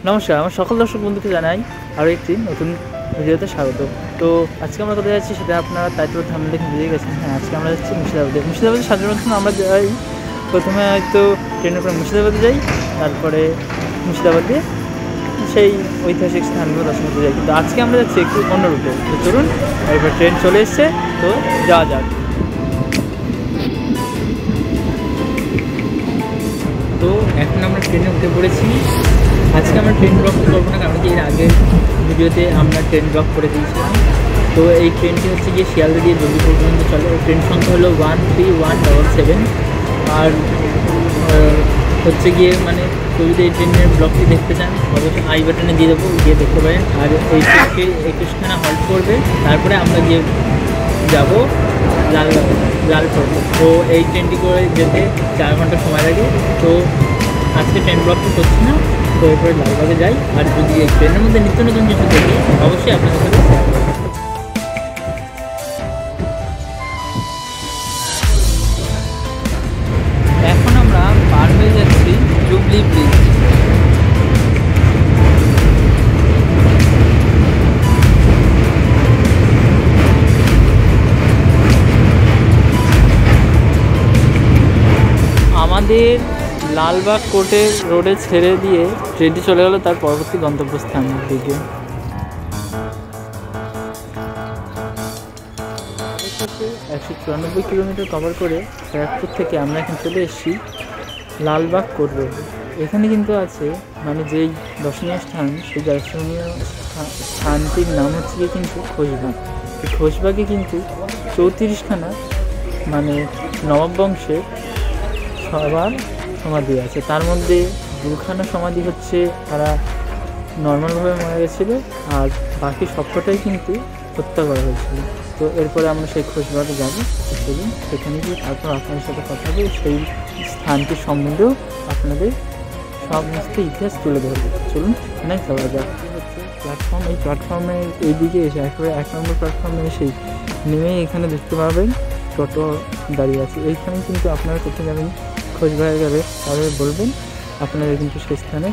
নমস্কার, আমার সকল দর্শক বন্ধুকে জানাই আরও একটি নতুন ভিডিওতে স্বাগত। তো আজকে আমরা কোথায় যাচ্ছি সেটা আপনারা টাইটেল থাম্বনেল দেখে বুঝে গেছেন। হ্যাঁ, আজকে আমরা যাচ্ছি মুর্শিদাবাদে। মুর্শিদাবাদে সাধারণত আমরা যাই, প্রথমে হয়তো ট্রেনের করে মুর্শিদাবাদে যাই, তারপরে মুর্শিদাবাদে সেই ঐতিহাসিক স্থানগুলো দর্শন করতে যাই। কিন্তু আজকে আমরা যাচ্ছি একটু অন্য রুটে। তো চলুন, এবার ট্রেন চলে এসছে, তো যাওয়া যাক। তো এখন আমরা ট্রেনে উঠে পড়েছি। আজকে আমরা ট্রেন ব্লক করবো না, কারণ কি এর আগের ভিডিওতে আমরা ট্রেন ব্লক করে দিয়েছিলাম। তো এই ট্রেনটি হচ্ছে গিয়ে শিয়ালদা দিয়ে জলদিপুর পর্যন্ত চলে। ট্রেন সংখ্যা হলো 13177। আর হচ্ছে গিয়ে মানে কেউ যদি এই ট্রেনের ব্লকটি দেখতে চান অবশ্যই আই বাটনে দিয়ে দেবো, গিয়ে দেখতে পারেন। আর এই ট্রেনটি 21খানা হল্ট করবে, তারপরে আমরা গিয়ে যাবো লালপুর। তো এই ট্রেনটি করে যেতে 4 ঘন্টা সময় লাগে। তো আজকে ট্রেন ব্লকটি করছি না, তো এরপরে লালবাগে যাই। আর যদি এই ট্রেনের মধ্যে নিত্য নতুন কিছু দেখি অবশ্যই আপনাদের সাথে শেয়ার করব। এখন আমরা পার হয়ে যাচ্ছি জুবলি ব্রিজ। আমাদের লালবাগ কোর্টের রোডে ছেড়ে দিয়ে ট্রেনটি চলে গেল তার পরবর্তী গন্তব্যস্থানের দিকে। 194 কিলোমিটার কভার করে ব্যারাকপুর থেকে আমরা এখন চলে এসেছি লালবাগ কোর্ট রোড। এখানে কিন্তু আছে মানে যেই দর্শনীয় স্থান, সেই দর্শনীয় স্থানটির নাম হচ্ছে গিয়ে কিন্তু খোশবাগ। এই খোশবাগে কিন্তু 34খানা মানে নবাব বংশের সবার সমাধি আছে। তার মধ্যে 2খানা সমাধি হচ্ছে তারা নর্মালভাবে মারা গেছিলো, আর বাকি সবকটাই কিন্তু হত্যা করা হয়েছিল। তো এরপরে আমরা সেই খোশবাগে যাবো, চলুন সেখানে গিয়ে তারপর আপনাদের সাথে কথা হবে, সেই স্থানটির সম্বন্ধেও আপনাদের সমস্ত ইতিহাস তুলে ধরবে। চলুন এখানে যাওয়া যাক। হচ্ছে প্ল্যাটফর্ম, এই প্ল্যাটফর্মের এইদিকে এসে একেবারে 1 নম্বর প্ল্যাটফর্মে এসেই নেমেই এখানে দেখতে পাবেন টোটো দাঁড়িয়ে আছে। এইখানে কিন্তু আপনারা কোথায় যাবেন, খোশবাগে যাবে, তাহলে বলবেন আপনাদের কিন্তু সেই স্থানে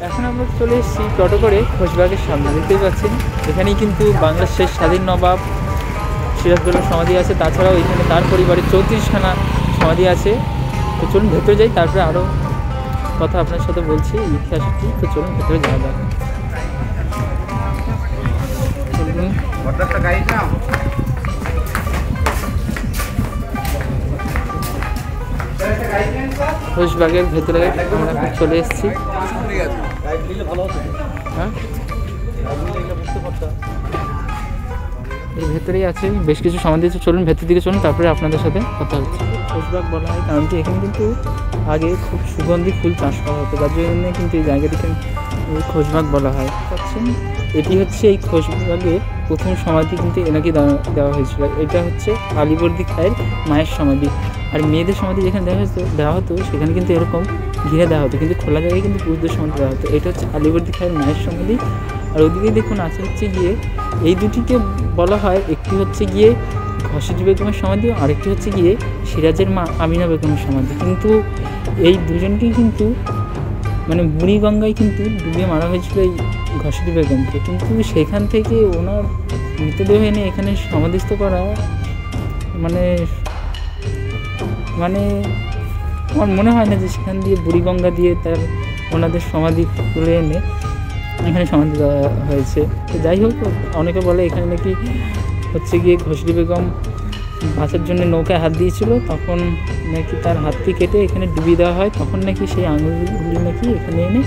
এখন আমরা চলে এসেছি টোটো করে খোশবাগের সামনে। দেখতেই পাচ্ছেন এখানেই কিন্তু বাংলার শেষ স্বাধীন নবাব সিরাজদৌল্লার সমাধি আছে। তাছাড়াও এখানে তার পরিবারের 34খানা সমাধি আছে। তো চলুন ভেতরে যাই, তারপরে আরও কথা আপনার সাথে বলছি ইতিহাসটি। তো চলুন ভেতরে যাওয়া যাক। খোশবাগের ভেতরে আমরা চলে এসেছি। হ্যাঁ, এর ভেতরেই আছে বেশ কিছু সমাধি আছে। চলুন ভেতর দিকে চলুন, তারপরে আপনাদের সাথে কথা হচ্ছে। খোশবাগ বলা হয় কারণ কি এখানে কিন্তু আগে খুব সুগন্ধি ফুল চাষ করা হতো, যার জন্য কিন্তু এই জায়গাটিকে খোশবাগ বলা হয়। পাচ্ছেন, এটি হচ্ছে এই খোশবাগের প্রথম সমাধি কিন্তু এনাকে দেওয়া হয়েছিল। এটা হচ্ছে আলীবর্দী খায়ের মায়ের সমাধি। আর মেয়েদের সমাধি যেখানে দেওয়া হতো সেখানে কিন্তু এরকম ঘিরে দেওয়া হতো, কিন্তু খোলা জায়গায় কিন্তু পুরুষদের সমাধি দেওয়া হতো। এটা হচ্ছে আলীবর্দী খায়ের মায়ের সমাধি। আর ওদিকে দেখুন আছে হচ্ছে গিয়ে এই দুটিকে বলা হয়, একটি হচ্ছে গিয়ে ঘসেটি বেগমের সমাধি, আরেকটি হচ্ছে গিয়ে সিরাজের মা আমিনা বেগমের সমাধি। কিন্তু এই দুজনকেই কিন্তু মানে বুড়িগঙ্গায় কিন্তু ডুবিয়ে মারা হয়েছিল এই ঘসেটি বেগমকে। কিন্তু সেখান থেকে ওনার মৃতদেহ এনে এখানে সমাধিস্থ করা মানে মানে আমার মনে হয় না যে সেখান দিয়ে বুড়িগঙ্গা দিয়ে তার ওনাদের সমাধি তুলে এনে এখানে সমাধি দেওয়া হয়েছে। তো যাই হোক, অনেকে বলে এখানে নাকি হচ্ছে গিয়ে ঘসেটি বেগম বাঁচার জন্য নৌকায় হাত দিয়েছিল, তখন নাকি তার হাতটি কেটে এখানে ডুবিয়ে দেওয়া হয়, তখন নাকি সেই আঙুলগুলি নাকি এখানে এনে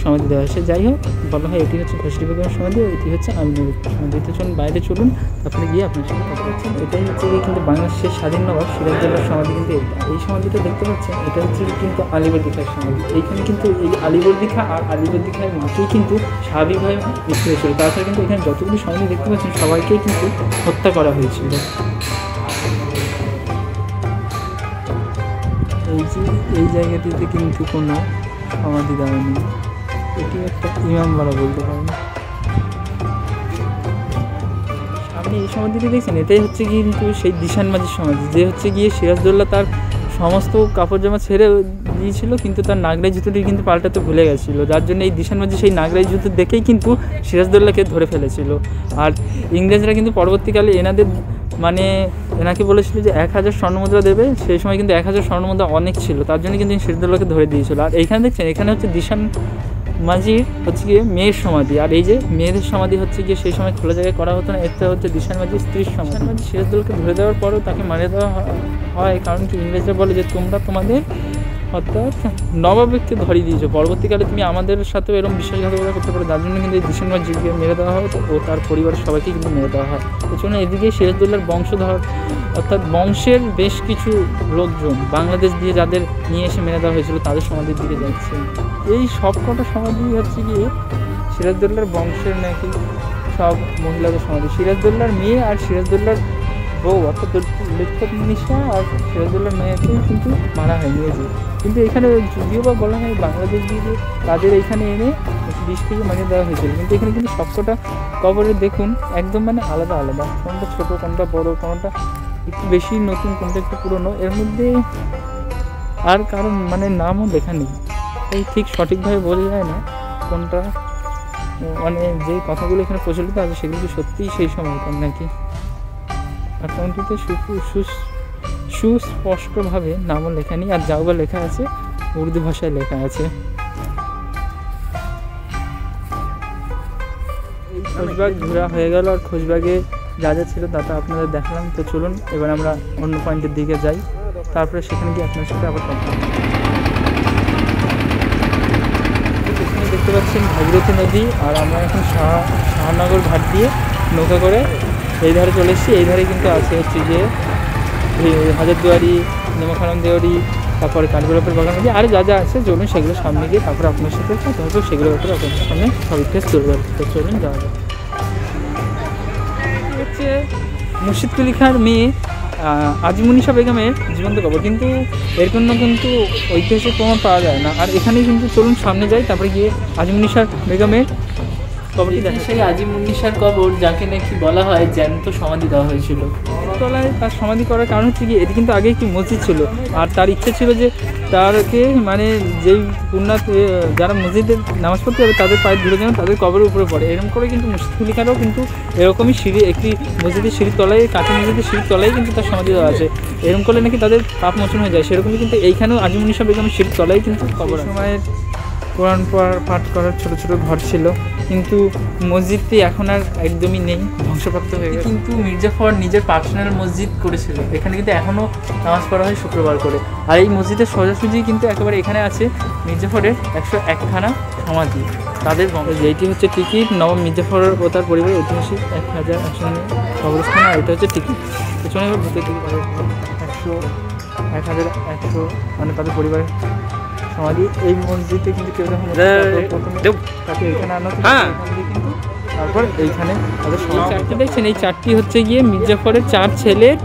সমাধি দেওয়া হয়েছে। যাই হোক, বলা হয় এটি হচ্ছে ঘসেটি বেগমের সমাধি, এটি হচ্ছে আমিনা বেগমের সমাধি। তো চলুন বাইরে চলুন, তারপরে গিয়ে আপনার সাথে কথা হচ্ছে। এটাই হচ্ছে গিয়ে কিন্তু বাংলাদেশের শেষ স্বাধীন নবাব সিরাজদৌল্লার সমাধি। কিন্তু এই সমাধিটা দেখতে পাচ্ছেন, এটা হচ্ছে কিন্তু আলীবর্দী খায়ের সমাধি। এইখানে কিন্তু এই আলীবর্দী খাঁ আর আলীবর্দী খায়ের মাকেই কিন্তু স্বাভাবিকভাবে মৃত্যু হয়েছিল। তাছাড়া কিন্তু এখানে যতগুলি সমাধি দেখতে পাচ্ছেন সবাইকেই কিন্তু হত্যা করা হয়েছিল। এই জায়গাটিতে কিন্তু কোনো সমাধি দেওয়া নেই, এটি একটা ইমামবাড়া বলতে পারেন। আপনি এই সমাধিটি দেখছেন, এটাই হচ্ছে কিন্তু সেই দিশান মাঝির সমাধি, যে হচ্ছে গিয়ে সিরাজদৌল্লা তার সমস্ত কাপড় জামা ছেড়ে দিয়েছিল, কিন্তু তার নাগরাই জুতোটি কিন্তু পাল্টাতে ভুলে গেছিলো, যার জন্য এই দিশান মাঝি সেই নাগরাই জুতো দেখেই কিন্তু সিরাজদৌল্লাকে ধরে ফেলেছিল। আর ইংরেজরা কিন্তু পরবর্তীকালে এনাকে বলেছিল যে 1000 স্বর্ণমুদ্রা দেবে, সেই সময় কিন্তু 1000 স্বর্ণমুদ্রা অনেক ছিল, তার জন্য কিন্তু সিরাজদৌল্লাকে ধরে দিয়েছিল। আর এইখানে দেখছেন, এখানে হচ্ছে দিশান মাঝির হচ্ছে গিয়ে মেয়ের সমাধি, আর এই যে মেয়েদের সমাধি হচ্ছে গিয়ে সেই সময় খোলা জায়গায় করা হতো না, এটা হচ্ছে দিশান মাঝির স্ত্রীর সমাধি। দিশান মাঝি সিরাজদৌল্লাকে ধরে দেওয়ার পরও তাকে মারিয়ে দেওয়া হয়, কারণ কি ইংরেজরা বলে যে তোমরা তোমাদের অর্থাৎ নবাবকে ধরিয়ে দিয়েছো, পরবর্তীকালে তুমি আমাদের সাথেও এরকম বিশ্বাসঘাতকতা করতে পারো, যার জন্য কিন্তু এই দিশান মাঝিকে মেরে দেওয়া হয় ও তার পরিবারের সবাইকে কিন্তু মেরে দেওয়া হয়। এজন্য এদিকে সিরাজদৌল্লার বংশধর অর্থাৎ বংশের বেশ কিছু লোকজন বাংলাদেশ দিয়ে যাদের নিয়ে এসে মেরে দেওয়া হয়েছিল তাদের সমাধির দিকে যাচ্ছে। এই সব কটা সমাধি হচ্ছে গিয়ে সিরাজদৌল্লার বংশের নাকি সব মহিলাদের সমাধি। সিরাজদৌল্লার মেয়ে আর সিরাজদৌল্লার বউ অর্থাৎ লুৎফুন্নিসা আর সিরাজদৌল্লার মেয়েকেও কিন্তু মারা হয় নিয়েছে, কিন্তু এখানে যদিও বা বলা হয় বাংলাদেশ দিয়ে তাদের এখানে এনে বিষ থেকে মারিয়ে দেওয়া হয়েছিল, কিন্তু এখানে কিন্তু সবকটা কবরে দেখুন একদম আলাদা আলাদা, কোনটা ছোটো কোনটা বড়ো, কোনটা একটু বেশি নতুন কোনটা একটু পুরনো, এর মধ্যে আর কারণ নামও লেখা নেই, এই ঠিক সঠিকভাবে বোঝা যায় না কোনটা যে কথাগুলো এখানে প্রচলিত আছে সেগুলো কি সত্যিই সেই সময়কার নাকি। আর কোনটিতে সুস্পষ্টভাবে নামও লেখা নেই, আর যাও বা লেখা আছে উর্দু ভাষায় লেখা আছে। এই খোঁজবাগ ঘোরা হয়ে গেল, আর খোঁজবাগে যা যা ছিল তা আপনাদের দেখালাম। তো চলুন এবার আমরা অন্য পয়েন্টের দিকে যাই, তারপরে সেখানে গিয়ে আপনার সাথে আবার কথা বলব। এখানে দেখতে পাচ্ছেন ভাগীরথী নদী, আর আমরা এখন শাহনগর ঘাট দিয়ে নৌকা করে এই ধারে চলে এসেছি। এই ধারে কিন্তু আছে হচ্ছে যে হাজারদুয়ারি, নেমখারাম দেওয়ারি, তারপরে কাঠগোলাপের বাগান নদী, আর যা যা আছে চলুন সেগুলো সামনে গিয়ে তারপরে আপনার সাথে কথা হবে, সেগুলোর ব্যাপারে আপনাদের সামনে সব ইতিহাস চলবে। তো চলুন যাওয়া যাবে। হচ্ছে মুর্শিদ কুলি খাঁর মেয়ে আজিমুন্নিসা বেগমের জীবন্ত কবর, কিন্তু এর জন্য কিন্তু ঐতিহাসিক প্রমাণ পাওয়া যায় না। আর এখানে কিন্তু চলুন সামনে যাই, তারপরে গিয়ে আজিমুন্নিসা বেগমের কবরটি দেখা। সেই আজিমুন্নিসার কবর, যাকে নাকি বলা হয় জ্যান্ত সমাধি দেওয়া হয়েছিল। তলায় তার সমাধি করার কারণ হচ্ছে কি, এটি কিন্তু আগে একটি মসজিদ ছিল, আর তার ইচ্ছে ছিল যে তারকে যেই পুণ্যাত যারা মসজিদে নামাজ পড়তে যাবে তাদের পায়ে ধরে যেন তাদের কবরের উপরে পড়ে। এরকম করে কিন্তু মুর্শিদ কুলি খাঁরও কিন্তু এরকমই সিঁড়ি, একটি মসজিদের সিঁড়ির তলায়, কাঠের মসজিদের সিঁড়ির তলায় কিন্তু তার সমাধি দেওয়া আছে। এরকম করলে নাকি তাদের পাপ মোচন হয়ে যায়, সেরকমই কিন্তু এইখানেও আজিমুন্নিসা বেগমের সিঁড়ির তলায় কিন্তু কবর। সময়ের কোরআন পাঠ করার ছোটো ছোটো ঘর ছিল, কিন্তু মসজিদটি এখন আর একদমই নেই, ধ্বংসপ্রাপ্ত হয়ে গেছে। কিন্তু মির্জাফর নিজের পার্সোনাল মসজিদ করেছিল, এখানে কিন্তু এখনও নামাজ পড়া হয় শুক্রবার করে। আর এই মসজিদের সোজাসুজি কিন্তু একেবারে এখানে আছে মির্জাফরের 101খানা সমাধি। তাদের যেইটি হচ্ছে টিকিট, নবাব মির্জাফর ও তার পরিবারের ঐতিহাসিক 1101 কবরস্থান, আর এটা হচ্ছে টিকিট। পেছনে এবার ভূতের টিকিট 1100 তাদের পরিবারের সমাধি। এই মসজিদে কিন্তু কেউ যখন তাকে এইখানে আনা কিন্তু তারপর এইখানে তাদের চারটি দেখছেন, এই চারটি হচ্ছে গিয়ে মির্জাফরের 4 ছেলের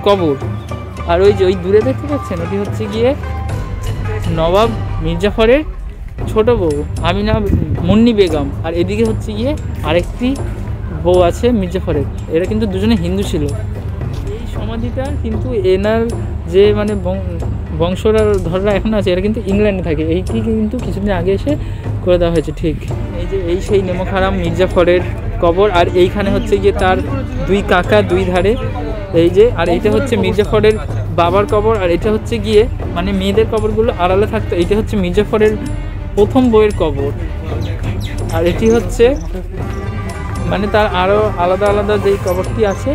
কবর। আর ওই যে ওই দূরে দেখতে পাচ্ছেন, এটি হচ্ছে গিয়ে নবাব মির্জাফরের ছোট বউ আমিনা মুন্নি বেগম, আর এদিকে হচ্ছে গিয়ে আরেকটি বউ আছে মির্জাফরের, এরা কিন্তু দুজনে হিন্দু ছিল। এই সমাধিটা কিন্তু এনার যে বংশধররা এখন আছে, এরা কিন্তু ইংল্যান্ডে থাকে, এইটি কিন্তু কিছুদিন আগে এসে করে দেওয়া হয়েছে। ঠিক এই যে এই সেই নেমখারাম মির্জাফরের কবর, আর এইখানে হচ্ছে গিয়ে তার 2 কাকা 2 ধারে, এই যে, আর এইটা হচ্ছে মির্জাফরের বাবার কবর, আর এটা হচ্ছে গিয়ে মেয়েদের কবরগুলো আড়ালে থাকতো, এইটা হচ্ছে মির্জাফরের প্রথম বউয়ের কবর। আর এটি হচ্ছে তার আরও আলাদা আলাদা যেই কবরটি আছে,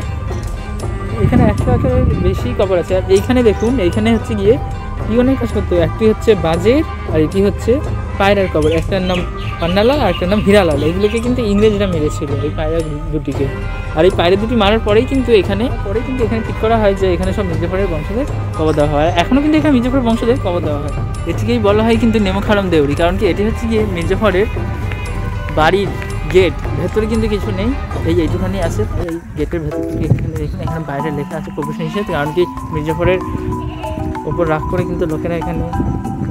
এখানে 100 বেশি কবর আছে। আর এইখানে দেখুন, এইখানে হচ্ছে গিয়ে অনেক কাজ করতো, একটি হচ্ছে বাজের আর এটি হচ্ছে পায়রার কবর, একটার নাম পান্নালাল আর একটার নাম হীরালাল। এগুলোকে কিন্তু ইংরেজরা মেরেছিল, এই পায়রা দুটিকে। আর এই পায়রা দুটি মারার পরেই কিন্তু এখানে ঠিক করা হয় যে এখানে সব মির্জাফরের বংশধর কবর দেওয়া হয়। এখনও কিন্তু এখানে মির্জাফরের বংশধর কবর দেওয়া হয়। এটিকেই বলা হয় কিন্তু নেমখারাম দেউরি, কারণ কি এটি হচ্ছে গিয়ে মির্জাফরের বাড়ির গেট, ভেতরে কিন্তু কিছু নেই, এইটুখানি আছে। এই গেটের ভেতর থেকে এখানে দেখুন, এখানে বাইরে লেখা আছে প্রবেশ নিষেধ, কারণ কি মির্জাফরের ওপর রাগ করে কিন্তু লোকেরা এখানে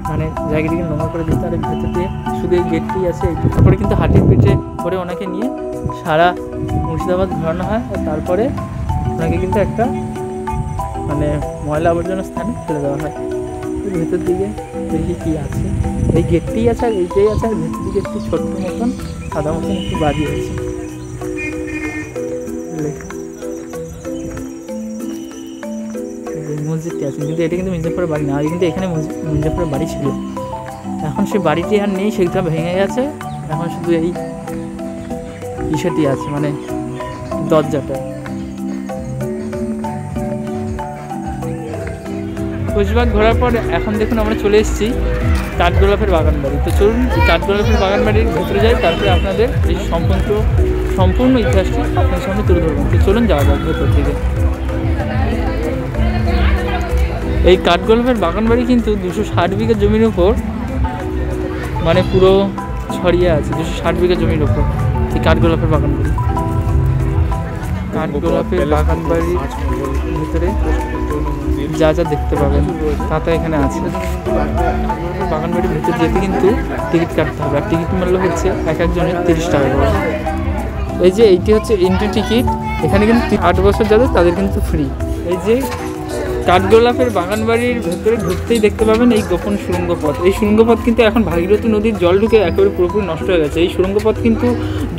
মানে জায়গাটিকে নোংরা করে দিতে, আর ভেতর দিয়ে শুধু এই গেটটি আছে। তারপরে কিন্তু হাতির পিঠে করে ওনাকে নিয়ে সারা মুর্শিদাবাদ ঘোরানো হয়, আর তারপরে ওনাকে কিন্তু একটা মানে ময়লা আবর্জনা স্থানে ফেলে দেওয়া হয়। ভেতর দিকে দেখি কী আছে, এই গেটটি আছে আর এইটাই আছে, আর ভেতর দিকে একটি ছোট্ট মতন সাদা মতন একটু বাড়ি আছে মসজিদটি আছে, কিন্তু এটা কিন্তু মির্জাপুরের বাড়ি না, কিন্তু এখানে মির্জাপুরের বাড়ি ছিল। এখন সেই বাড়িটি আর নেই, সেটা ভেঙে গেছে। এখন শুধু এই ইসেটি আছে, মানে দরজাটা। কোচবিহার ঘোরার পর এখন দেখুন আমরা চলে এসেছি কাঠগোলাপের বাগান বাড়ি। তো চলুন কাঠগোলাপের বাগান বাড়ির ভেতরে যাই, তারপরে আপনাদের এই সম্পূর্ণ ইতিহাসটি আপনার সামনে তুলে ধরবেন। তো চলুন যাওয়া যাক ভেতর দিকে। এই কাঠগোলাপের বাগান বাড়ি কিন্তু 260 বিঘা জমির উপর মানে পুরো ছড়িয়ে আছে, 260 বিঘা জমির উপর এই কাঠগোলাপের বাগান বাড়ি। কাঠগোলাপের বাগান বাড়ির ভিতরে যা যা দেখতে পাবেন তা তো এখানে আছে। বাগান বাড়ির ভিতরে যেতে কিন্তু টিকিট কাটতে হবে, আর টিকিট মূল্য হচ্ছে এক একজনের 30 টাকা করে। এই যে এইটি হচ্ছে এন্ট্রি টিকিট, এখানে কিন্তু 8 বছর যাদের তাদের কিন্তু ফ্রি। এই যে কাঠগোলাপের বাগান বাড়ির ভেতরে ঢুকতেই দেখতে পাবেন এই গোপন সুড়ঙ্গ পথ। এই সুড়ঙ্গ পথ কিন্তু এখন ভাগীরথী নদীর জল ঢুকে একেবারে পুরোপুরি নষ্ট হয়ে গেছে। এই সুড়ঙ্গ পথ কিন্তু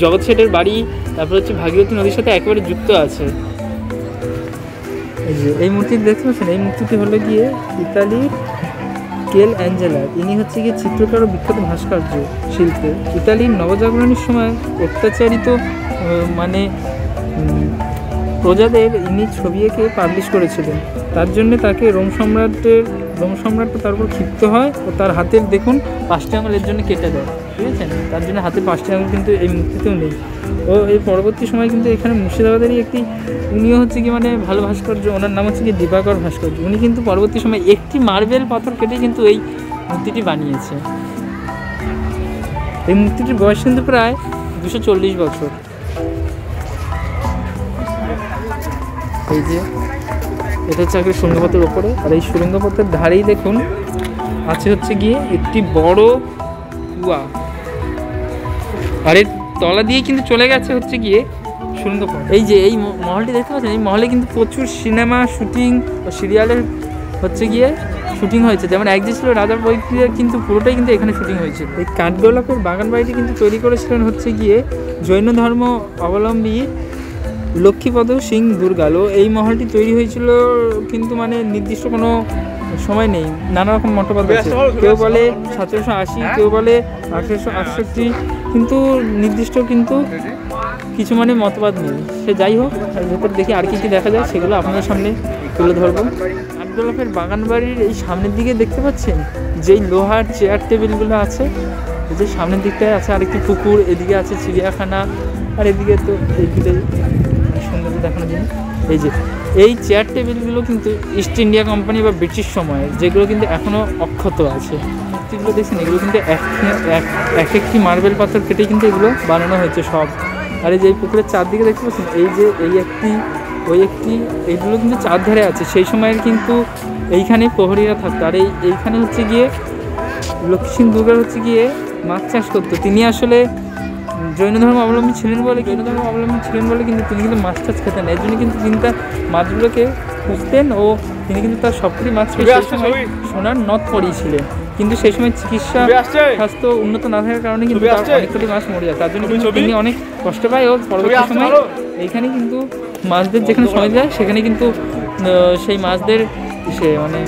জগৎ শেঠের বাড়ি, তারপর হচ্ছে ভাগীরথী নদীর সাথে একেবারে যুক্ত আছে। এই যে এই মূর্তিটি দেখতে পাচ্ছেন, এই মূর্তিটি হলো গিয়ে ইতালির কেল অ্যাঞ্জেলার। ইনি হচ্ছে গিয়ে চিত্রকার ও বিখ্যাত ভাস্কর্য শিল্পে। ইতালির নবজাগরণের সময় অত্যাচারিত মানে প্রজাদের ইনি ছবি এঁকে পাবলিশ করেছিলেন। তার জন্য তাকে রোম সম্রাট তার উপর ক্ষিপ্ত হয় ও তার হাতের দেখুন 5টি আঙুল এর জন্য কেটে দেয়, ঠিক আছে? তার জন্য হাতের 5টি আঙুল কিন্তু এই মূর্তিতেও নেই। ও এই পরবর্তী সময় কিন্তু এখানে মুর্শিদাবাদেরই একটি, উনিও হচ্ছে কি মানে ভালো ভাস্কর্য, ওনার নাম হচ্ছে কি দিবাকর ভাস্কর্য। উনি কিন্তু পরবর্তী সময় একটি মার্বেল পাথর কেটে কিন্তু এই মূর্তিটি বানিয়েছে। এই মূর্তিটির বয়স কিন্তু প্রায় 240 বছর। এই যে এটা হচ্ছে একটা সুড়ঙ্গপথের ওপরে, আর এই সুড়ঙ্গপথের ধারেই দেখুন আছে হচ্ছে গিয়ে একটি বড় কুয়া, আর এর তলা দিয়ে কিন্তু চলে গেছে হচ্ছে গিয়ে সুড়ঙ্গপথ। এই যে এই মহলটি দেখতে পাচ্ছেন, এই মহলে কিন্তু প্রচুর সিনেমা শুটিং ও সিরিয়ালের হচ্ছে গিয়ে শুটিং হয়েছে। যেমন এক যে ছিল রাজার প্রক্রিয়া, কিন্তু পুরোটাই কিন্তু এখানে শুটিং হয়েছিল। এই কাঠগোলাপের বাগান বাড়িটি কিন্তু তৈরি করেছিলেন হচ্ছে গিয়ে জৈন ধর্ম অবলম্বী লক্ষ্মীপদ সিং দুর্গালো। এই মহলটি তৈরি হয়েছিল কিন্তু মানে নির্দিষ্ট কোনো সময় নেই, নানা রকম মতবাদ আছে। কেউ বলে 1780, কেউ বলে 1868, কিন্তু নির্দিষ্ট কিন্তু কিছু মানে মতবাদ নেই। সে যাই হোক, ভেতর দেখি আর কি দেখা যায় সেগুলো আপনাদের সামনে তুলে ধরবো। কাঠগোলাপের বাগান বাড়ির এই সামনের দিকে দেখতে পাচ্ছেন যেই লোহার চেয়ার টেবিলগুলো আছে, এই যে সামনের দিকটায় আছে আরেকটি পুকুর, এদিকে আছে চিড়িয়াখানা, আর এদিকে তো এইগুলো সৌন্দর্য দেখানোর জন্য। এই যে এই চেয়ার টেবিলগুলো কিন্তু ইস্ট ইন্ডিয়া কোম্পানি বা ব্রিটিশ সময়ের, যেগুলো কিন্তু এখনও অক্ষত আছে। মূর্তিগুলো দেখছেন, এগুলো কিন্তু এক একটি মার্বেল পাথর কেটে কিন্তু এগুলো বানানো হয়েছে সব। আর এই যে এই পুকুরের চারদিকে দেখতে পাচ্ছেন, এই যে এই একটি ওই একটি, এইগুলো কিন্তু চারধারে আছে। সেই সময়ের কিন্তু এইখানে প্রহরীরা থাকতো। আর এইখানে হচ্ছে গিয়ে লক্ষ্মী সিং দুর্গার হচ্ছে গিয়ে মাছ চাষ করতো। তিনি আসলে জৈন ধর্ম অবলম্বী ছিলেন বলে কিন্তু তিনি কিন্তু মাছ টাছ খেতেন। এর জন্য কিন্তু তিনি তার মাছগুলোকে খুঁজতেন, ও তিনি কিন্তু তার সবকটি মাছকে সোনার নথ পরিয়েছিলেন। কিন্তু সেই সময় চিকিৎসা স্বাস্থ্য উন্নত না থাকার কারণে কিন্তু অনেকগুলি মাছ মরে যায়। তার জন্য কিন্তু তিনি অনেক কষ্ট পায়, ও পরবর্তী সময় এইখানে কিন্তু মাছদের যেখানে সময় যায় সেখানে কিন্তু সেই মাছদের মানে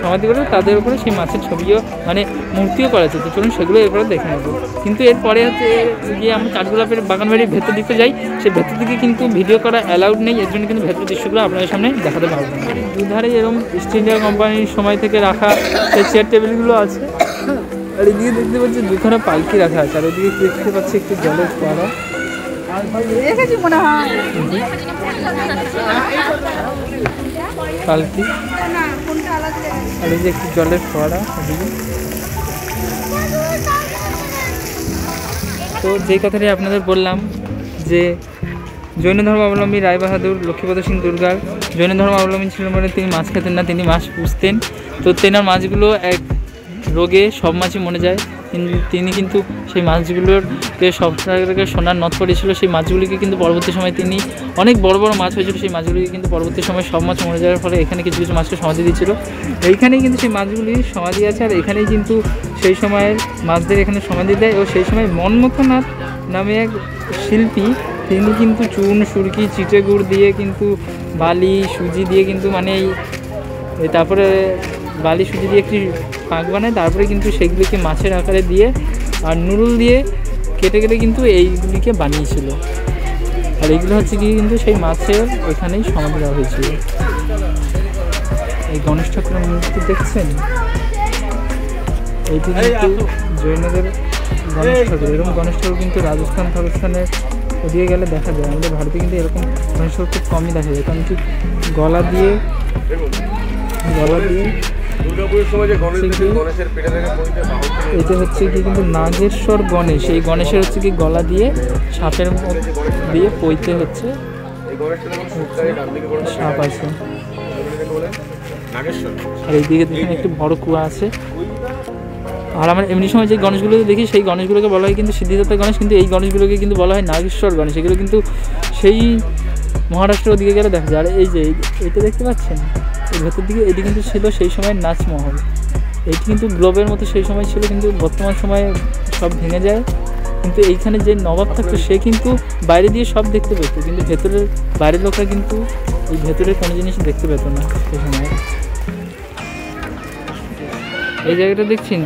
সমাধি করে তাদের উপরে সেই মাছের ছবিও মানে মূর্তিও করা যেত। চলুন সেগুলো এরপরে দেখে নেব। কিন্তু এরপরে হচ্ছে গিয়ে আমরা কাঠগোলাপের বাগান বাড়ির ভেতর দিকে যাই। সেই ভেতর দিকে কিন্তু ভিডিও করা অ্যালাউড নেই, এর জন্য কিন্তু ভেতরের দৃশ্যগুলো আপনাদের সামনে দেখাতে পারবো না। দুধারে এরকম ইস্ট ইন্ডিয়া কোম্পানির সময় থেকে রাখা সেই চেয়ার টেবিলগুলো আছে। আর এদিকে দেখতে পাচ্ছি দুখানা পালকি রাখা আছে, আর ওদিকে দেখতে পাচ্ছি একটু জলের ফোয়ারা পালকি, আর এই যে একটু জলের ফোয়ারা ওদিকে। তো যেই কথাটি আপনাদের বললাম যে জৈন ধর্মাবলম্বী রায়বাহাদুর লক্ষ্মীপদ সিং দুর্গার জৈন ধর্মাবলম্বী ছিলেন বলে তিনি মাছ খেতেন না, তিনি মাছ পুষতেন। তো তেনার মাছগুলো এক রোগে সব মাছই মরে যায়। তিনি কিন্তু সেই মাছগুলোকে সবটাকে সোনার নথ পড়েছিল। সেই মাছগুলিকে কিন্তু পরবর্তী সময় তিনি অনেক বড় বড় মাছ হয়েছিল, সেই মাছগুলিকে কিন্তু পরবর্তী সময় সব মাছ মরে যাওয়ার ফলে এখানে কিছু কিছু মাছকে সমাধি দিয়েছিল। এইখানেই কিন্তু সেই মাছগুলির সমাধি আছে, আর এখানেই কিন্তু সেই সময়ের মাছদের এখানে সমাধি দেয়। ও সেই সময় মন্মথনাথ নামে এক শিল্পী, তিনি কিন্তু চুন, সুরকি, চিটে গুড় দিয়ে কিন্তু বালি, সুজি দিয়ে কিন্তু মানে তারপরে বালি সুজি দিয়ে একটি পাক বানায়, তারপরে কিন্তু সেগুলিকে মাছের আকারে দিয়ে আর নুডল দিয়ে কেটে কেটে কিন্তু এইগুলিকে বানিয়েছিল। আর এইগুলো হচ্ছে কি কিন্তু সেই মাছের এখানেই সমাধি দেওয়া হয়েছিল। এই গণেশ ঠাকুরের মূর্তি দেখছেন, এইটি কিন্তু জৈনদের গণেশ ঠাকুর। এরকম গণেশ ঠাকুর কিন্তু রাজস্থান ফাজস্থানের ওদিকে গেলে দেখা যায়, আমাদের ভারতে কিন্তু এরকম গণেশ ঠাকুর খুব কমই দেখা যায়। কারণ কি গলা দিয়ে এটা হচ্ছে কি কিন্তু নাগেশ্বর গণেশ, এই গণেশের হচ্ছে কি গলা দিয়ে সাপের দিয়ে পইতে হচ্ছে সাপ আছে। আর এইদিকে দেখুন একটি বড় কুয়া আছে। আর আমরা এমনি সময় যে গণেশগুলোকে দেখি সেই গণেশগুলোকে বলা হয় কিন্তু সিদ্ধিদাতা গণেশ, কিন্তু এই গণেশগুলোকে কিন্তু বলা হয় নাগেশ্বর গণেশ। এগুলো কিন্তু সেই মহারাষ্ট্রের ওদিকে গেলে দেখা যায়। আর এই যে এইটা দেখতে পাচ্ছেন এই ভেতর দিকে, এটি কিন্তু ছিল সেই সময়ের নাচমহল। এইটি কিন্তু গ্লোবের মতো সেই সময় ছিল, কিন্তু বর্তমান সময়ে সব ভেঙে যায়। কিন্তু এইখানে যে নবাব থাকতো সে কিন্তু বাইরে দিয়ে সব দেখতে পেত, কিন্তু ভেতরের বাইরের লোকরা কিন্তু এই ভেতরের কোনো জিনিস দেখতে পেত না সেই সময়। এই জায়গাটা দেখছেন,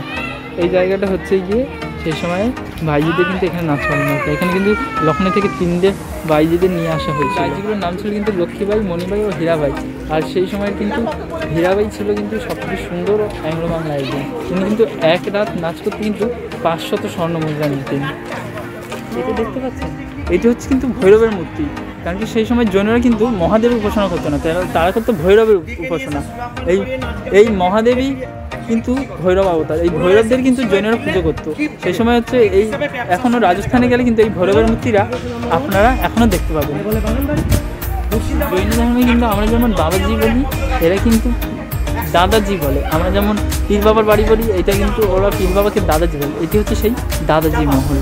এই জায়গাটা হচ্ছে গিয়ে সেই সময় বাইজিদের কিন্তু এখানে নাচ করানো হতো। এখানে কিন্তু লখনৌ থেকে 3টে বাইজিদের নিয়ে আসা হয়েছে। বাইজিগুলোর নাম ছিল কিন্তু লক্ষ্মীবাই, মণিবাই ও হীরাবাই। আর সেই সময় কিন্তু হীরাবাই ছিল কিন্তু সবথেকে সুন্দর অ্যাংলো বাংলা একজন। তিনি কিন্তু এক রাত নাচ করতে কিন্তু 500 স্বর্ণ মুদ্রা নিতেন। এটা দেখতে পাচ্ছেন, এটি হচ্ছে কিন্তু ভৈরবের মূর্তি। কারণ কি সেই সময় জৈনরা কিন্তু মহাদেবের উপাসনা করতো না, তারা করতো ভৈরবের উপাসনা। এই মহাদেবী কিন্তু ভৈরব অবতার, এই ভৈরবদের কিন্তু জৈনরা পুজো করতো সেই সময়। হচ্ছে এই এখনও রাজস্থানে গেলে কিন্তু এই ভৈরবের মূর্তিরা আপনারা এখনও দেখতে পাবেন। জৈন ধর্মে কিন্তু আমরা যেমন বাবাজি বলি, এরা কিন্তু দাদাজি বলে। আমরা যেমন পীর বাবার বাড়ি বলি, এটা কিন্তু ওরা পীর বাবাকে দাদাজি বলে। এটি হচ্ছে সেই দাদাজি মহল।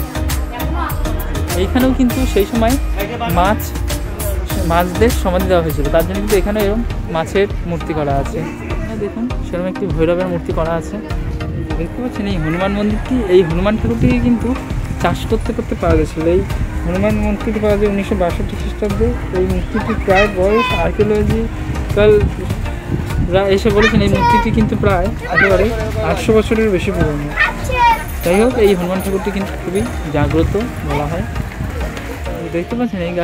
এইখানেও কিন্তু সেই সময় মাছদের সমাধি দেওয়া হয়েছিল, তার জন্য কিন্তু এখানে এরকম মাছের মূর্তি করা আছে। দেখুন সেরকম একটি ভৈরবের মূর্তি করা আছে। দেখতে পাচ্ছেন এই হনুমান মন্দিরটি, এই হনুমান ঠাকুরটিকে কিন্তু চাষ করতে করতে পাওয়া গেছিলো। এই হনুমান মূর্তিটি পাওয়া যায় 1962 খ্রিস্টাব্দে। এই মূর্তিটি প্রায় বয়স আর্কিওলজিক্যালরা এসে বলেছেন এই মূর্তিটি কিন্তু প্রায় একেবারে 800 বছরের বেশি পুরনো। যাই হোক, এই হনুমান ঠাকুরটি কিন্তু খুবই জাগ্রত বলা হয়। দেখতে পাচ্ছেন এই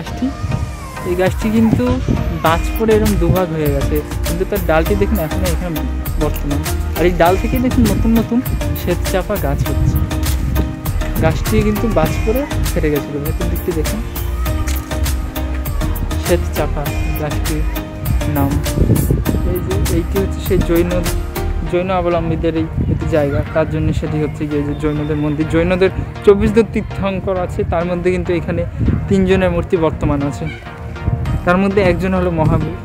গাছটি কিন্তু গাছ পড়ে এরকম দুভাগ হয়ে গেছে, কিন্তু তার ডালটি দেখুন এখনো এখানে বর্তমান। আর এই ডাল থেকে দেখুন নতুন নতুন শ্বেতচাপা গাছ হচ্ছে। গাছটি কিন্তু গাছ পড়ে ফেটে গেছিল। ভেতর দিকটি দেখুন, শ্বেতচাপা গাছটির নাম। এইটি হচ্ছে সেই জৈন অবলম্বীদের এই জায়গা, তার জন্য সেটি হচ্ছে গিয়ে যে জৈনদের মন্দির। জৈনদের 24 তীর্থঙ্কর আছে, তার মধ্যে কিন্তু এখানে 3 জনের মূর্তি বর্তমান আছে। তার মধ্যে একজন হলো মহাবীর।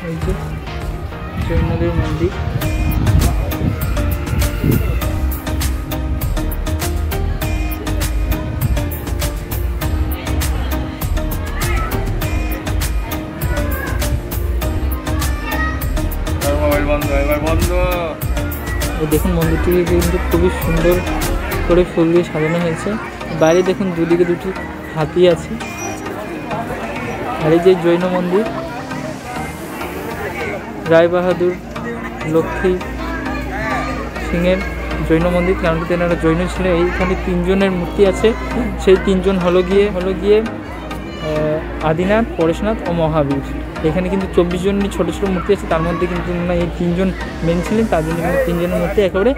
এই যে জৈনদের মন্দির। দেখুন মন্দিরটি কিন্তু খুবই সুন্দর করে ফুল দিয়ে সাজানো হয়েছে। বাইরে দেখুন দুদিকে দুটি হাতি আছে। আর এই যে জৈন মন্দির, রায়বাহাদুর লক্ষ্মী সিংয়ের জৈন মন্দির, কারণ কি তেনারা জৈন ছিল। এইখানে 3 জনের মূর্তি আছে। সেই 3 জন হলো গিয়ে আদিনাথ, পরেশনাথ ও মহাবীর। এখানে কিন্তু 24 জনের ছোটো ছোটো মূর্তি আছে, তার মধ্যে কিন্তু এই 3 জন মেন ছিলেন, তার জন্য কিন্তু 3 জনের মূর্তি একেবারে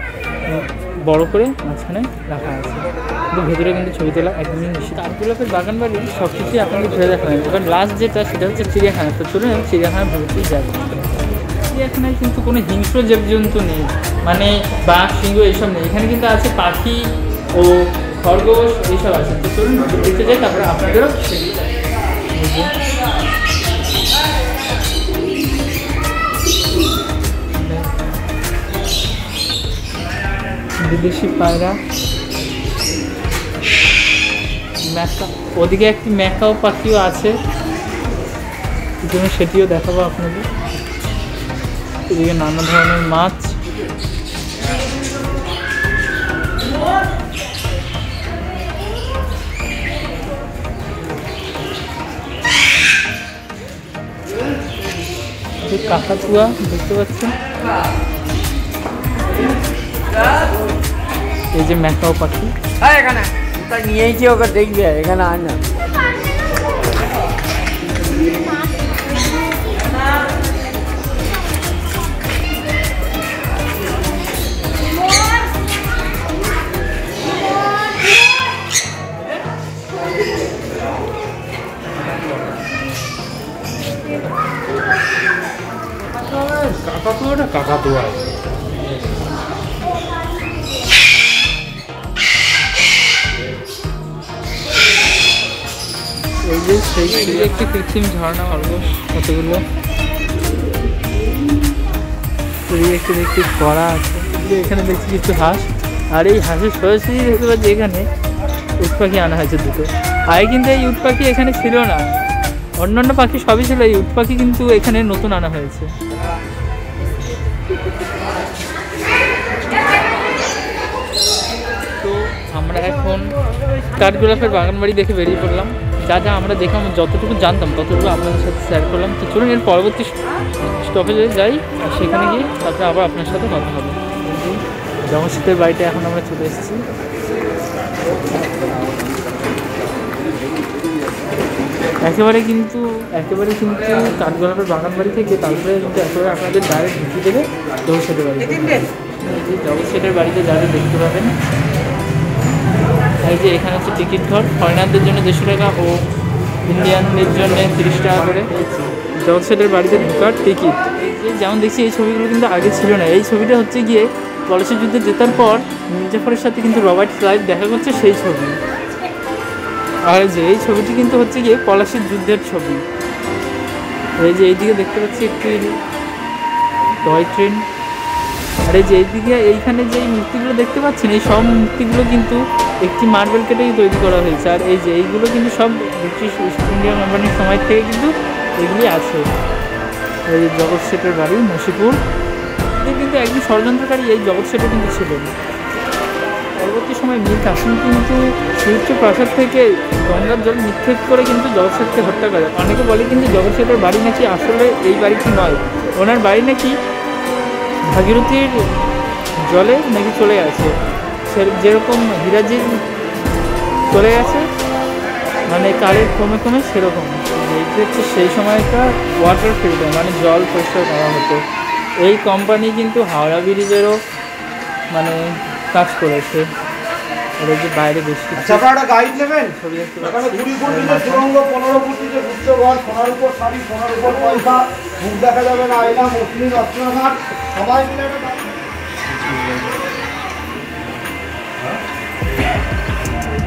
বড় করে মাঝখানে রাখা আছে। কিন্তু ভেতরে কিন্তু ছবি তোলা একদমই নিষিদ্ধ। কাঠগোলাপের বাগান বাড়ি সব কিছুই আপনাকে ঘুরে দেখাবেন। এবার লাস্ট যেটা সেটা হচ্ছে চিড়িয়াখানা। তো চলুন চিড়িয়াখানার ভেতরেই যাবে। চিড়িয়াখানায় কিন্তু কোনো হিংস্র জীবজন্তু নেই, মানে বাঘ, সিংহ এইসব নেই। এখানে কিন্তু আছে পাখি ও খরগোশ এইসব আছে। তো চলুন দেখতে যাই, তারপরে আপনাদেরও বিদেশি পায়রা, ম্যাকা, ওদিকে একটি ম্যাকাও পাখিও আছে, সেটিও দেখাবো আপনাদের। এদিকে নানা ধরনের মাছ, কাকাতুয়া দেখতে পাচ্ছেন, এই যে ম্যাকাও পাখি। এখানে নিয়েছি, ওকে দেখবে, এখানে আয় না। কাকাতুয়া এই যে সেই একটি কৃত্রিম ঝর্ণা, অল্প কতগুলো একটি দেখতে করা আছে। এখানে দেখছি কিছু হাঁস, আর এই হাঁসের সরাসরি দেখতে পাচ্ছি এখানে উট পাখি আনা হয়েছে দুটো। আগে কিন্তু এই উট পাখি এখানে ছিল না, অন্যান্য পাখি সবই ছিল, এই উট পাখি কিন্তু এখানে নতুন আনা হয়েছে। তো আমরা এখন কাঠগোলাপের বাগানবাড়ি দেখে বেরিয়ে পড়লাম। যা যা আমরা দেখলাম, যতটুকু জানতাম ততটুকু আপনাদের সাথে শেয়ার করলাম। তো চলুন এর পরবর্তী স্টপেজে যাই, আর সেখানে গিয়ে তারপরে আবার আপনার সাথে কথা হবে। জমশিদের বাড়িতে এখন আমরা চলে এসেছি। একেবারে কিন্তু কাঠগোলাপের বাগানবাড়ি থেকে তারপরে কিন্তু একেবারে আপনাদের ডাইরেক্ট ঢুকিয়ে দেবে জমশিদের বাড়ি। জমশিদের বাড়িতে যাদের দেখতে পাবেন, এই যে এখানে হচ্ছে টিকিট ঘর, ফরেনারদের জন্য 150 টাকা ও ইন্ডিয়ানদের জন্য 30 টাকা করে জমশিদের বাড়িতে ঢোকার টিকিট। এই যে যেমন দেখছি, এই ছবিগুলো কিন্তু আগে ছিল না। এই ছবিটা হচ্ছে গিয়ে পলাশীর যুদ্ধে জেতার পর মির্জাফরের সাথে কিন্তু রবার্ট ক্লাইভ দেখা করছে, সেই ছবি। আর যে এই ছবিটি কিন্তু হচ্ছে গিয়ে পলাশীর যুদ্ধের ছবি। এই যে এইদিকে দেখতে পাচ্ছি একটি টয় ট্রেন, আর এই যে এইদিকে এইখানে যে মূর্তিগুলো দেখতে পাচ্ছেন, এই সব মূর্তিগুলো কিন্তু একটি মার্বেল কেটেই তৈরি করা হয়েছে। আর এই যে এইগুলো কিন্তু সব ব্রিটিশ ইস্ট ইন্ডিয়া কোম্পানির সময় থেকে কিন্তু এগুলি আছে। এই যে জগৎ শেঠের বাড়ি নসিপুর, কিন্তু একজন ষড়যন্ত্রকারী এই জগৎ শেঠও কিন্তু ছিলেন। পরবর্তী সময় মীর কাসিম কিন্তু সুউচ্চ প্রাসাদ থেকে গঙ্গার জল নিক্ষেপ করে কিন্তু জগৎ শেঠকে হত্যা করে। অনেকে বলে কিন্তু জগৎ শেঠের বাড়ি নাকি আসলে এই বাড়িটি নয়, ওনার বাড়ি নাকি ভাগীরথীর জলে নাকি চলে গেছে, যেরকম হিরাজির চলে গেছে, মানে কালের ক্রমে ক্রমে সেরকম। এইটি হচ্ছে সেই সময়কার ওয়াটার ফিল্টার, মানে জল পরিষ্কার করা হতো। এই কোম্পানি কিন্তু হাওড়া ব্রিজেরও মানে কাজ করেছে। আর এই যে বাইরে বেশ কিছু গাইড নেবেন, ছবি দেখতে পাচ্ছি। 20 ফুট নিচে সুরঙ্গ, 15 ফুট নিচে গুপ্তঘর, সোনার উপর শাড়ি, সোনার উপর পয়সা, মুখ দেখা যাবে না, আয়না, মসলিন, রত্নাঘাট, সবাই মিলে একটা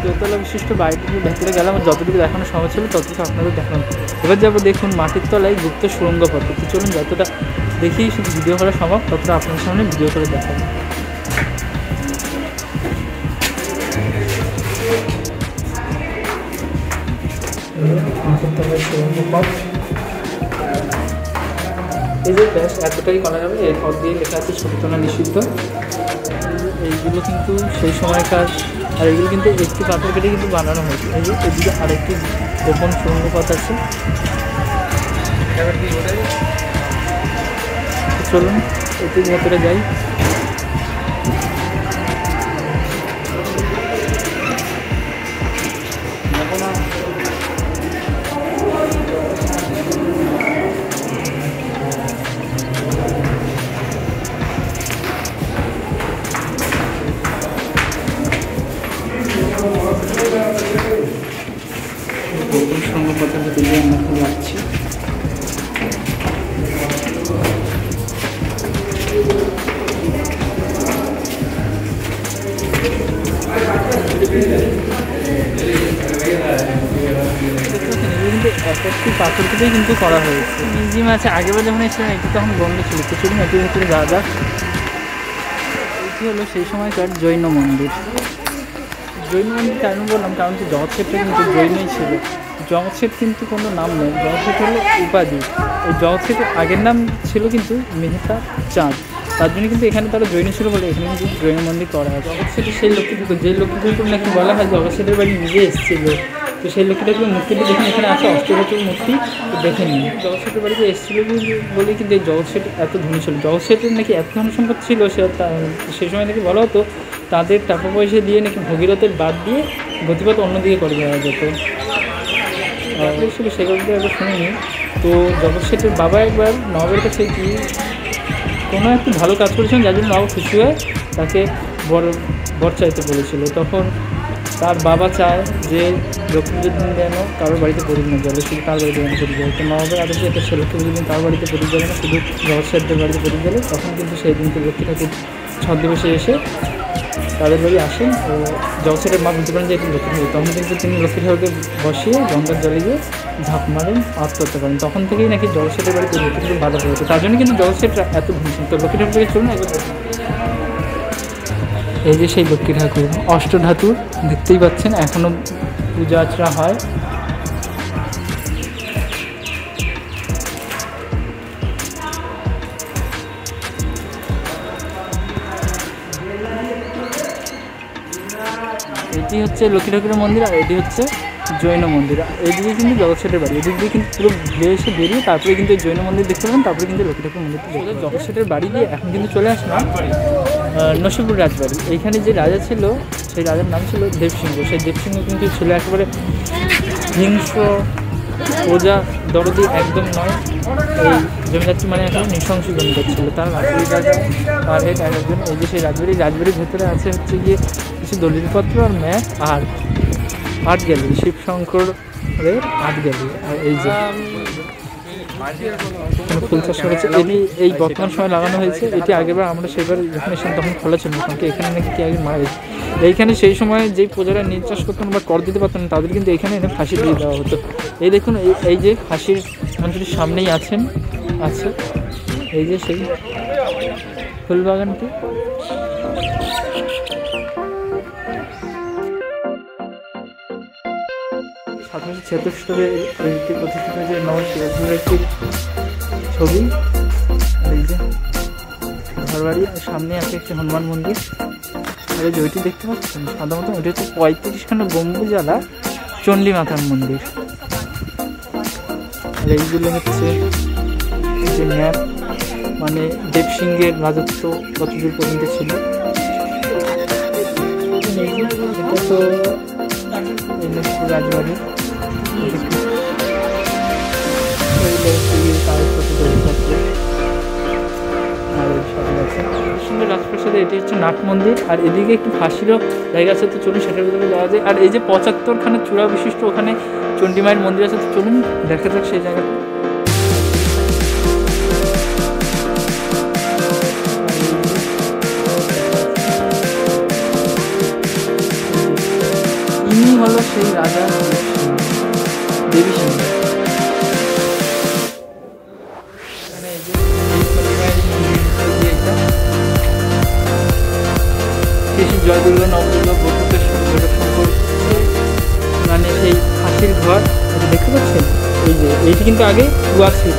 দোতলা বিশিষ্ট বাড়িটির ভেতরে গেলাম, যতটুকু দেখানোর সময় ছিল ততটুকু আপনাদের দেখালাম। এবার যাবো দেখুন মাটির তলায় গুপ্ত সুরঙ্গ পথ। তো চলুন যতটা দেখি শুধু ভিডিও করা সম্ভব ততটা আপনাদের সামনে ভিডিও করে দেখাবো। মাটির তলায় সুরঙ্গ পথ, এই যে ব্যাস এতটাই করা যাবে। এর পথ দিয়ে লেখা আছে ছবি তোলা নিষিদ্ধ। এইগুলো কিন্তু সেই সময়কার, আর এগুলো কিন্তু একটি পাথর কেটে কিন্তু বানানো হয়েছে। এই যে এদিকে আরেকটি গোপন সুরঙ্গ পথ আছে। চলুন এটির ভেতরে যাই। সংবাদপত্রের ভিতরে আমরা এখন যাচ্ছি। কিন্তু এক একটি পাথর থেকেই কিন্তু করা হয়েছে। মিউজিয়াম আছে, আগেবার যখন এসেছিলাম এটি তখন বন্ধ ছিল, তো চলুন এটির ভেতরে যাওয়া যাক। এটি হলো সেই সময়কার জৈন মন্দির। জৈন মন্দির কেন বললাম, কারণ কি জগৎ শেঠটা কিন্তু জৈনই ছিল। জগৎ শেঠ কিন্তু কোনো নাম নেই, জগৎ শেঠ হলো উপাধি। এই জগৎ শেঠের আগের নাম ছিল কিন্তু মেহতা চাঁদ, তার জন্য কিন্তু এখানে তারা জৈন ছিল বলে এখানে কিন্তু জৈন মন্দির করা হয়। জগৎ শেঠের সেই লক্ষ্মী ঠাকুর, যে লক্ষ্মী ঠাকুর নাকি বলা হয় জগৎ শেঠের বাড়ি নিজে এসেছিল, তো সেই লক্ষ্মী ঠাকুরের মূর্তিটি দেখুন এখানে আছে, অষ্টধাতুর মূর্তি, তো দেখে নিন। জগৎ শেঠের বাড়িতে এসেছিল বলেই কিন্তু এই জগৎ শেঠ এত ধনী ছিল। জগৎ শেঠের নাকি এত ধন সম্পদ ছিল, সেই সময় নাকি বলা হতো তাদের টাকা পয়সা দিয়ে নাকি ভগীরথের বাদ দিয়ে গতিপথ অন্যদিকে করে দেওয়া যেত। সেই গল্পটা একবার শুনে নিই। তো জগৎ শেঠের বাবা একবার নবাবের কাছে কি কোনো একটি ভালো কাজ করেছিলেন, যার জন্য নবাব খুশি হয়ে তাকে বর চাইতে বলেছিল। তখন তার বাবা চায় যে লক্ষ্মী পুজোর দিন যেন কারোর বাড়িতে প্রদীপ না জ্বলে, শুধু তার বাড়িতে যেন প্রদীপ জ্বলে। তো নবাবের আদেশে এটা সে লক্ষ্মী পুজোর দিন কারোর বাড়িতে প্রদীপ জ্বলে না, শুধু জগৎ শেঠদের বাড়িতে প্রদীপ জ্বলে। তখন কিন্তু সেই দিনকে লক্ষ্মী ঠাকুর ছদ্মবেশে এসে তাদের বাড়ি আসেন। ও জগৎ শেঠের মা বুঝতে পারেন যে এটি লক্ষ্মী ঠাকুর, তখন কিন্তু তিনি লক্ষ্মী ঠাকুরকে বসিয়ে গঙ্গার জলে গিয়ে ঝাঁপ মারেন, আত্মহত্যা করেন। তখন থেকেই নাকি জগৎ শেঠের বাড়িতে লক্ষ্মী ঠাকুর বাধা পড়েছে, তার জন্য কিন্তু জগৎ শেঠরা এত ভীষণ। তো লক্ষ্মী ঠাকুরকে চলুন একবার। এই যে সেই লক্ষ্মী ঠাকুর, অষ্টধাতুর, দেখতেই পাচ্ছেন এখনও পূজা আর্চা হয়। এটি হচ্ছে লক্ষ্মী ঠাকুরের মন্দির, আর এটি হচ্ছে জৈন মন্দির। এদিকে কিন্তু জগৎ শেঠের বাড়ি, এদিক দিয়ে কিন্তু পুরো ঘুরে এসে বেরিয়ে তারপরে কিন্তু জৈন মন্দির দেখতে পাবেন, তারপরে কিন্তু লক্ষ্মী ঠাকুর মন্দিরটা দেখতে। জগৎ শেঠের বাড়ি দিয়ে এখন কিন্তু চলে আসলাম নসিপুর রাজবাড়ি। এইখানে যে রাজা ছিল সেই রাজার নাম ছিল দেবসিংহ। সেই দেবসিংহ কিন্তু ছিল একেবারে হিংস্র, প্রজা দরদি একদম নয়। এই জমিদারটি মানে এখন নৃশংস জমিদার ছিল। তার রাজবাড়ি রাজা, তার হেড একজন। এই যে সেই রাজবাড়ির ভেতরে আছে হচ্ছে গিয়ে কিছু দলিলপত্র আর ম্যাপ আর আর্ট গ্যালারি, শিবশঙ্করের আর্ট গ্যালারি। আর এই যে ফুল চাষ করেছে, এটি এই বর্তমান সময় লাগানো হয়েছে। এটি আগেরবার আমরা সেবার যখন এসেছিলাম তখন খোলা ছিল, কারণ এখানে নাকি কি আগে মারা গেছে। এইখানে সেই সময় যেই প্রজারা নীল চাষ করতেন বা কর দিতে পারতেন তাদের কিন্তু এখানে এনে ফাঁসি দিয়ে দেওয়া হতো। এই দেখুন এই যে ফাঁসির মঞ্চটির সামনেই আছে এই যে সেই ফুলবাগানটি। সাতাশশো ৭৬ সালে এটি প্রতিষ্ঠিত হয়েছে নবাব সিরাজউদ্দৌলার একটি ছবি। এই যে ঘরবাড়ি, সামনে আছে একটি হনুমান মন্দির। আর এই যে ওইটি দেখতে পাচ্ছেন সাদা মতো, ওইটি হচ্ছে ৩৫খানা গম্বুজওয়ালা চণ্ডী মাতার মন্দির। আর এইগুলো হচ্ছে যে ম্যাপ, মানে দেবসিংহের রাজত্ব কতদূর পর্যন্ত ছিল। এটা তো রাজবাড়ি, রাজপ্রাসাদে এটি হচ্ছে নাট মন্দির। আর এদিকে একটু ফাঁসিরও জায়গা আছে, তো চলুন সেটার ভিতরে যাওয়া যায়। আর এই যে ৭৫খানা চূড়া বিশিষ্ট ওখানে চণ্ডী মায়ের মন্দির আছে, তো চলুন দেখা যাক সেই জায়গাটা। ইনি হলো সেই রাজা দেবী সিংহ। জয় দুর্গা, নবদুর্গা, বটুকেশ্বর, মানে সেই ফাঁসির ঘর দেখতে পাচ্ছেন। এই যে এইটি কিন্তু আগে কুয়া ছিল,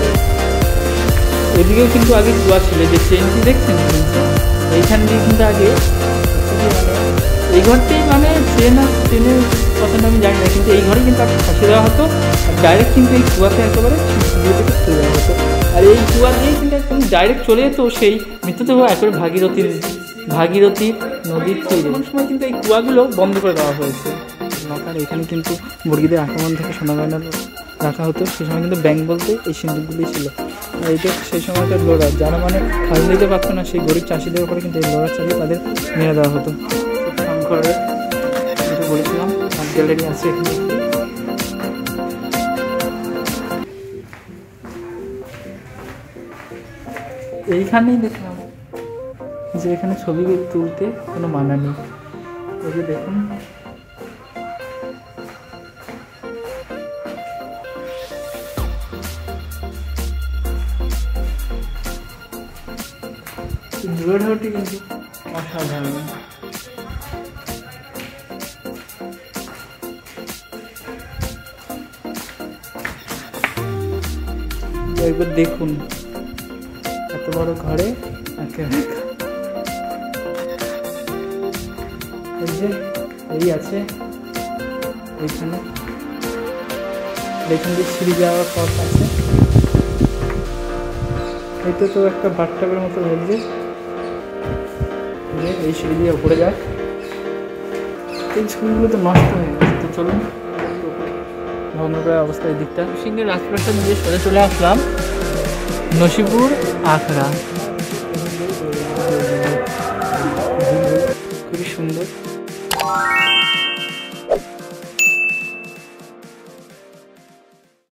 এদিকেও কিন্তু আগে কুয়া ছিল। যে ট্রেনটি দেখছেন এইখান দিয়ে কিন্তু আগে এই ঘরটি, মানে ট্রেনের কথাটা আমি জানি না, কিন্তু এই ঘরে কিন্তু আগে ফাঁসি দেওয়া হতো। আর ডাইরেক্ট কিন্তু এই কুয়াতে একেবারে দিয়ে থেকে তুলে দেওয়া হতো। আর এই কুয়া দিয়ে কিন্তু একদম ডাইরেক্ট চলে যেত সেই মৃত্যুদেহ একেবারে ভাগীরথী নদীর তীরে। কোন সময় কিন্তু এই কুয়াগুলো বন্ধ করে দেওয়া হয়েছে। আর এখানে কিন্তু মুরগিদের আক্রমণ থেকে সোনা গয়না রাখা হতো। সেই সময় কিন্তু ব্যাংক বলতে এই সিন্ধুকগুলি ছিল। আর এইটা সেই সময়কার লোড়া, যারা মানে খালি দিতে পারতো না, সেই গরিব চাষিদের উপরে কিন্তু এই লোড়া চালিয়ে তাদের মেরে দেওয়া হতো। শঙ্করের যেটা বলেছিলাম আর্ট গ্যালারি আছে এখানে। এইখানেই দেখলাম যে এখানে ছবি তুলতে কোনো মানা নেই। এই যে দেখুন রোডটি কিন্তু অসাধারণ। একবার দেখুন এত বড় ঘরে এই যে এই আছে এইখানে, এখান দিয়ে সিঁড়ি যাওয়ার পথ আছে। এইটা তো একটা বাথটাবের মতো লাগছে, এই সিঁড়ি দিয়ে উপরে যাক। এই স্কুলগুলো তো নষ্ট হয়ে গেছে, তো চলুন ভগ্নপ্রায় অবস্থায় দিকটা সিংহের রাজপ্রাসাদ দিয়ে সোজা চলে আসলাম নসিপুর আখড়া। খুবই সুন্দর।